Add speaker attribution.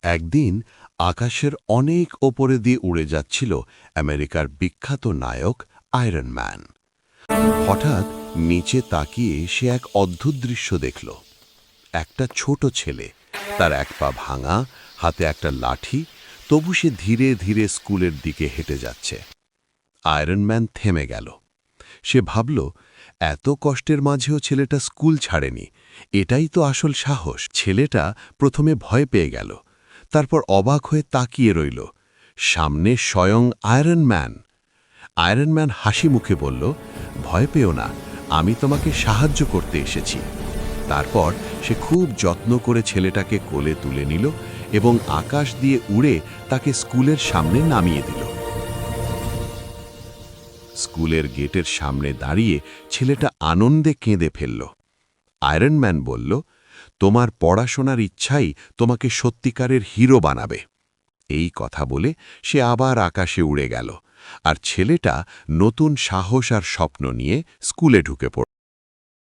Speaker 1: একদিন আকাশের অনেক ওপরে দিয়ে উড়ে যাচ্ছিল আমেরিকার বিখ্যাত নায়ক আয়রন ম্যান। হঠাৎ নিচে তাকিয়ে সে এক অদ্ভুত দৃশ্য দেখল। একটা ছোট ছেলে, তার এক পা ভাঙা, হাতে একটা লাঠি, তবু সে ধীরে ধীরে স্কুলের দিকে হেঁটে যাচ্ছে। আয়রন ম্যান থেমে গেল। সে ভাবল, এত কষ্টের মাঝেও ছেলেটা স্কুল ছাড়েনি, এটাই তো আসল সাহস। ছেলেটা প্রথমে ভয় পেয়ে গেল, তারপর অবাক হয়ে তাকিয়ে রইল। সামনে স্বয়ং আয়রন ম্যান। আয়রন ম্যান হাসি মুখে বলল, ভয় পেও না, আমি তোমাকে সাহায্য করতে এসেছি। তারপর সে খুব যত্ন করে ছেলেটাকে কোলে তুলে নিল এবং আকাশ দিয়ে উড়ে তাকে স্কুলের সামনে নামিয়ে দিল। স্কুলের গেটের সামনে দাঁড়িয়ে ছেলেটা আনন্দে কেঁদে ফেলল। আয়রন ম্যান বলল, তোমার পড়াশোনার ইচ্ছাই তোমাকে সত্যিকারের হিরো বানাবে। এই কথা বলে সে আবার আকাশে উড়ে গেল, আর ছেলেটা নতুন সাহস আর স্বপ্ন নিয়ে স্কুলে ঢুকে পড়ল।